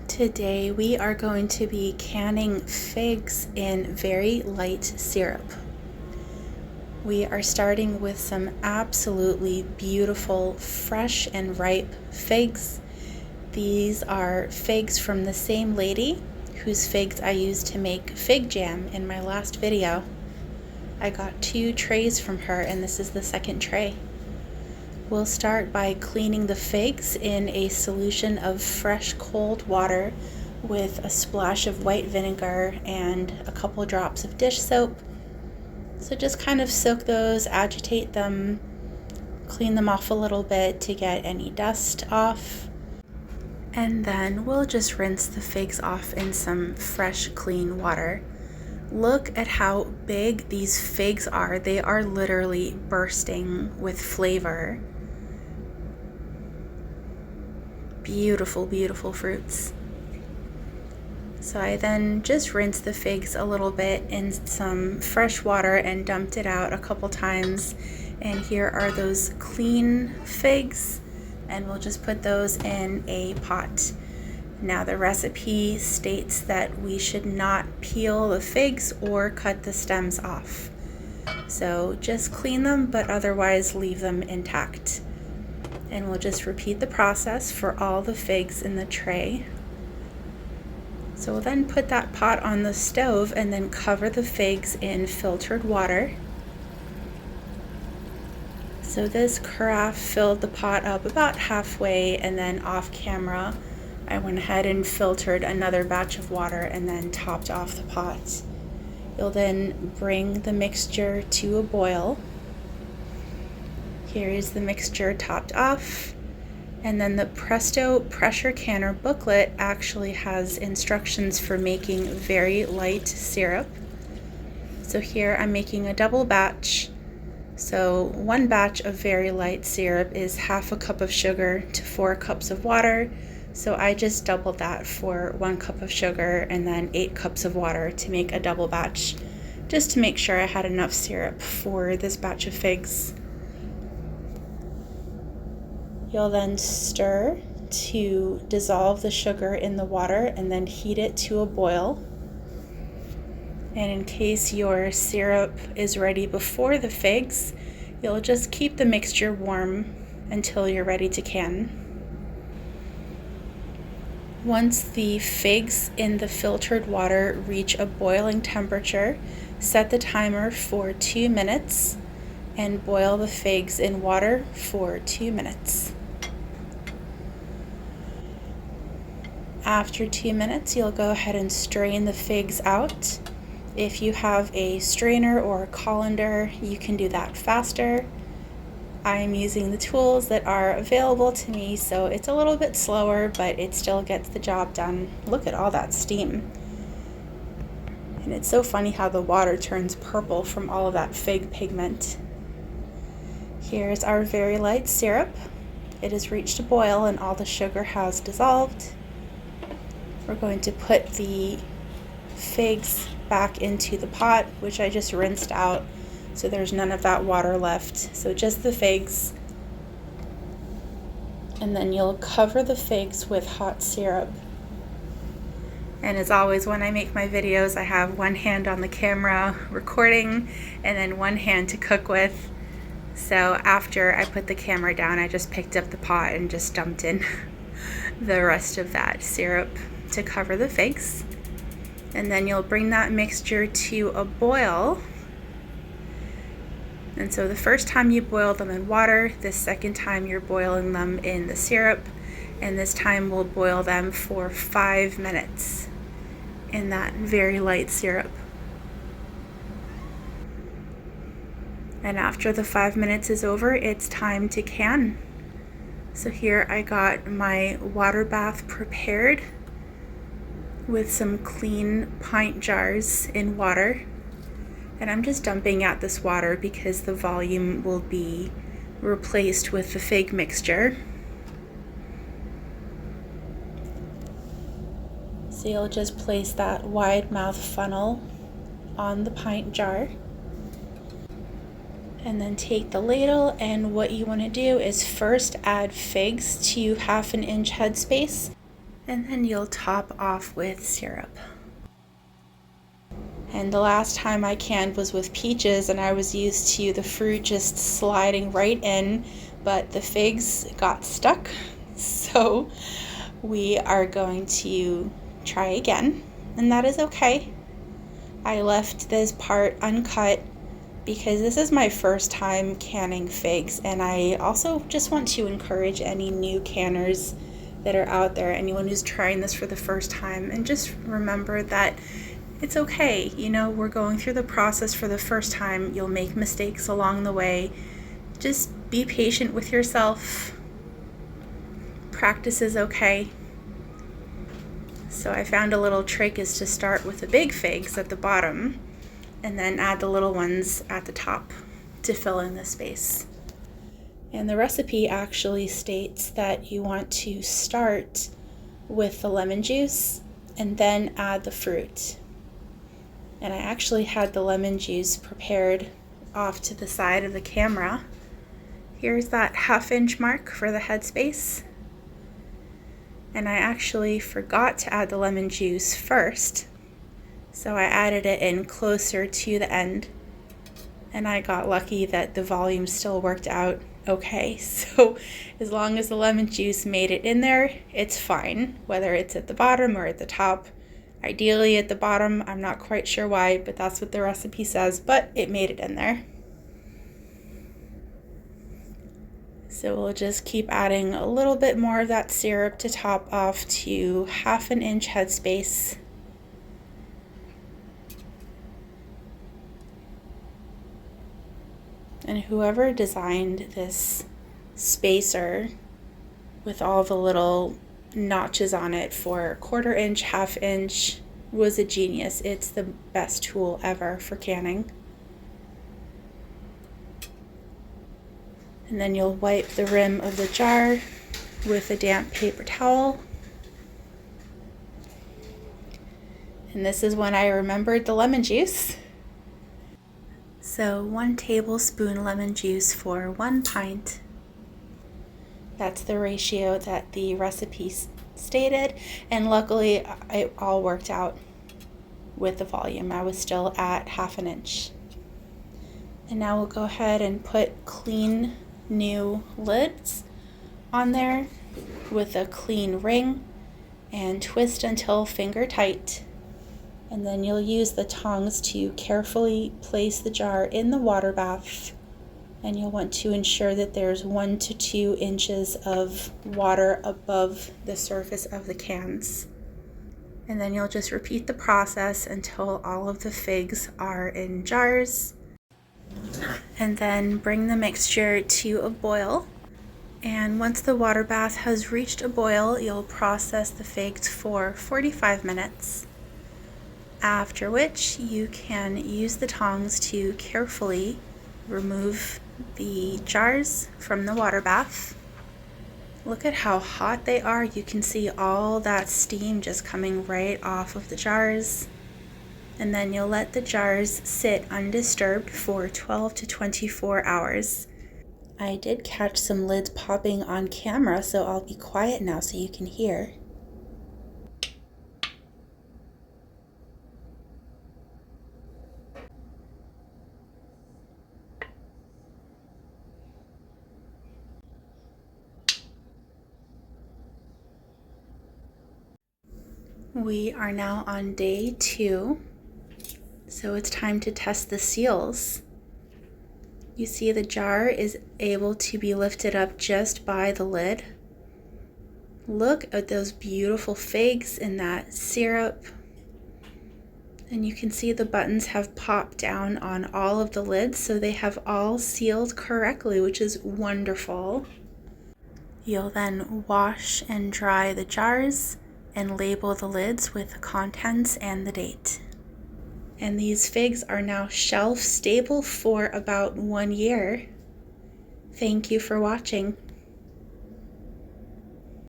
Today we are going to be canning figs in very light syrup. We are starting with some absolutely beautiful, fresh and ripe figs. These are figs from the same lady whose figs I used to make fig jam in my last video. I got 2 trays from her and this is the second tray. We'll start by cleaning the figs in a solution of fresh cold water with a splash of white vinegar and a couple drops of dish soap. So just kind of soak those, agitate them, clean them off a little bit to get any dust off. And then we'll just rinse the figs off in some fresh, clean water. Look at how big these figs are. They are literally bursting with flavor. Beautiful, beautiful fruits. So I then just rinsed the figs a little bit in some fresh water and dumped it out a couple times. And here are those clean figs, and we'll just put those in a pot. Now the recipe states that we should not peel the figs or cut the stems off. So just clean them, but otherwise leave them intact. And we'll just repeat the process for all the figs in the tray. So we'll then put that pot on the stove and then cover the figs in filtered water. So this carafe filled the pot up about halfway, and then off camera I went ahead and filtered another batch of water and then topped off the pot. You'll then bring the mixture to a boil. Here is the mixture topped off, and then the Presto pressure canner booklet actually has instructions for making very light syrup. So here I'm making a double batch. So 1 batch of very light syrup is 1/2 cup of sugar to 4 cups of water. So I just doubled that for 1 cup of sugar and then 8 cups of water to make a double batch, just to make sure I had enough syrup for this batch of figs. You'll then stir to dissolve the sugar in the water and then heat it to a boil. And in case your syrup is ready before the figs, you'll just keep the mixture warm until you're ready to can. Once the figs in the filtered water reach a boiling temperature, set the timer for 2 minutes and boil the figs in water for 2 minutes. After 2 minutes, you'll go ahead and strain the figs out. If you have a strainer or a colander, you can do that faster. I'm using the tools that are available to me, so it's a little bit slower, but it still gets the job done. Look at all that steam. And it's so funny how the water turns purple from all of that fig pigment. Here's our very light syrup. It has reached a boil and all the sugar has dissolved. We're going to put the figs back into the pot, which I just rinsed out, so there's none of that water left. So just the figs. And then you'll cover the figs with hot syrup. And as always, when I make my videos, I have one hand on the camera recording and then one hand to cook with. So after I put the camera down, I just picked up the pot and just dumped in the rest of that syrup to cover the figs. And then you'll bring that mixture to a boil. And so the first time you boil them in water, the second time you're boiling them in the syrup, and this time we'll boil them for 5 minutes in that very light syrup. And after the 5 minutes is over, it's time to can. So here I got my water bath prepared with some clean pint jars in water, and I'm just dumping out this water because the volume will be replaced with the fig mixture. So you'll just place that wide mouth funnel on the pint jar and then take the ladle, and what you want to do is first add figs to 1/2 inch headspace, And then you'll top off with syrup. And the last time I canned was with peaches, and I was used to the fruit just sliding right in, but the figs got stuck. So we are going to try again, and that is okay. I left this part uncut because this is my first time canning figs, and I also just want to encourage any new canners that are out there, anyone who's trying this for the first time, and just remember that it's okay. You know, we're going through the process for the first time. You'll make mistakes along the way. Just be patient with yourself. Practice is okay. So I found a little trick is to start with the big figs at the bottom and then add the little ones at the top to fill in the space. And the recipe actually states that you want to start with the lemon juice and then add the fruit. And I actually had the lemon juice prepared off to the side of the camera. Here's that 1/2 inch mark for the headspace. And I actually forgot to add the lemon juice first, so I added it in closer to the end, and I got lucky that the volume still worked out okay. So as long as the lemon juice made it in there, it's fine, whether it's at the bottom or at the top. Ideally at the bottom, I'm not quite sure why, but that's what the recipe says, but it made it in there. So we'll just keep adding a little bit more of that syrup to top off to 1/2 inch headspace. And whoever designed this spacer with all the little notches on it for 1/4 inch, 1/2 inch was a genius. It's the best tool ever for canning. And then you'll wipe the rim of the jar with a damp paper towel. And this is when I remembered the lemon juice. So 1 tablespoon lemon juice for 1 pint. That's the ratio that the recipe stated, and luckily it all worked out with the volume. I was still at 1/2 inch. And now we'll go ahead and put clean new lids on there with a clean ring and twist until finger tight. And then you'll use the tongs to carefully place the jar in the water bath, and you'll want to ensure that there's 1 to 2 inches of water above the surface of the cans. And then you'll just repeat the process until all of the figs are in jars. And then bring the mixture to a boil. And once the water bath has reached a boil, you'll process the figs for 45 minutes. After which you can use the tongs to carefully remove the jars from the water bath. Look at how hot they are. You can see all that steam just coming right off of the jars. And then you'll let the jars sit undisturbed for 12 to 24 hours. I did catch some lids popping on camera, so I'll be quiet now so you can hear. We are now on day 2. So it's time to test the seals. You see the jar is able to be lifted up just by the lid. Look at those beautiful figs in that syrup. And you can see the buttons have popped down on all of the lids, so they have all sealed correctly, which is wonderful. You'll then wash and dry the jars and label the lids with the contents and the date. And these figs are now shelf stable for about 1 year. Thank you for watching.